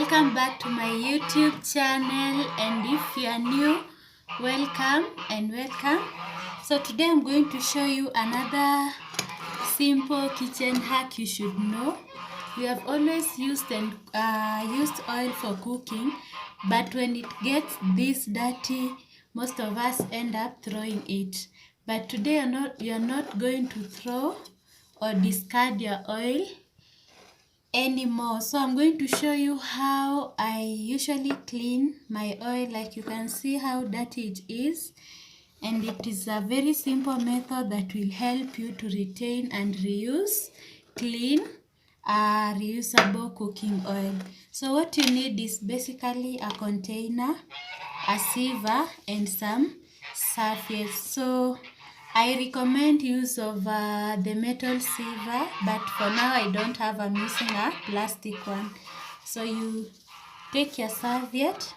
Welcome back to my YouTube channel, and if you are new, welcome and welcome. So today I'm going to show you another simple kitchen hack you should know. We have always used oil for cooking, but when it gets this dirty, most of us end up throwing it. But today you are not going to throw or discard your oil anymore. So I'm going to show you how I usually clean my oil. Like you can see how dirty it is, and it is a very simple method that will help you to retain and reuse clean reusable cooking oil. So what you need is basically a container, a sieve, and some serviettes. So I recommend use of the metal sieve, but for now I don't have. I'm using a plastic one. So you take your serviette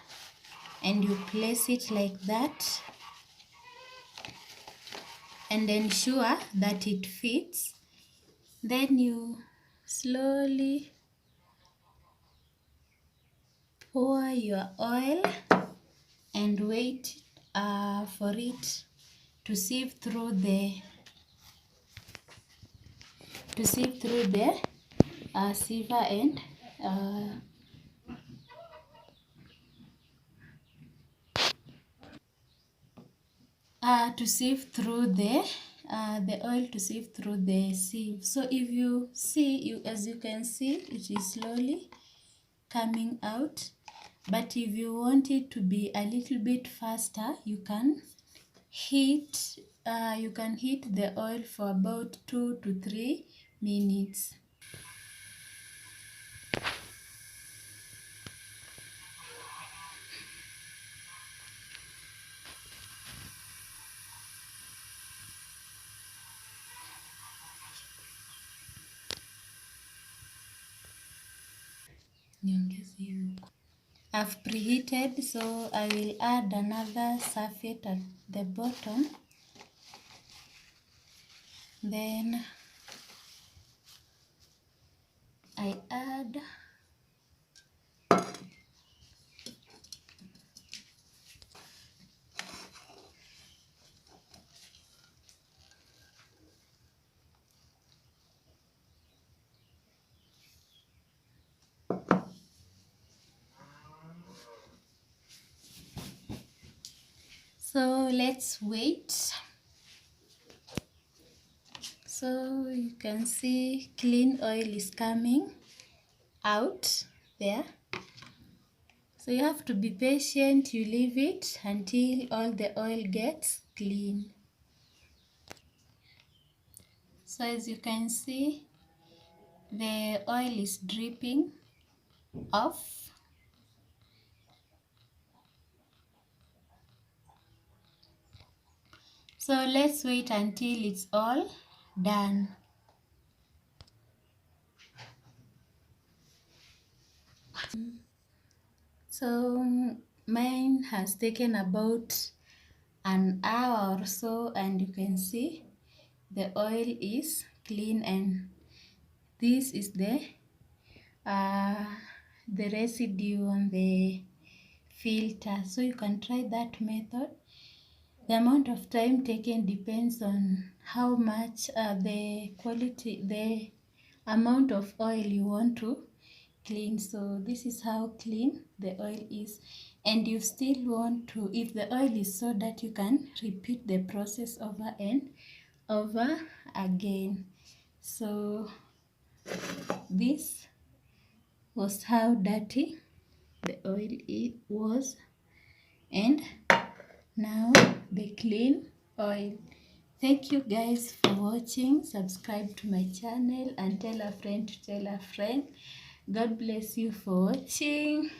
and you place it like that, and ensure that it fits. Then you slowly pour your oil and wait for it to sieve through the sieve and to sieve through the oil to sieve through the sieve. So if you see, as you can see, it is slowly coming out. But if you want it to be a little bit faster, you can heat the oil for about 2 to 3 minutes. I've preheated, so I will add another serviette at the bottom. Then I add so let's wait. So you can see clean oil is coming out there. So you have to be patient. You leave it until all the oil gets clean. So as you can see, the oil is dripping off. So let's wait until it's all done. So mine has taken about an hour or so, and you can see the oil is clean, and this is the residue on the filter. So you can try that method. The amount of time taken depends on how much the amount of oil you want to clean. So this is how clean the oil is, and you still want to, if the oil is so that you can repeat the process over and over again. So this was how dirty the oil was, and now the clean oil. Thank you guys for watching. Subscribe to my channel and tell a friend to tell a friend. God bless you for watching.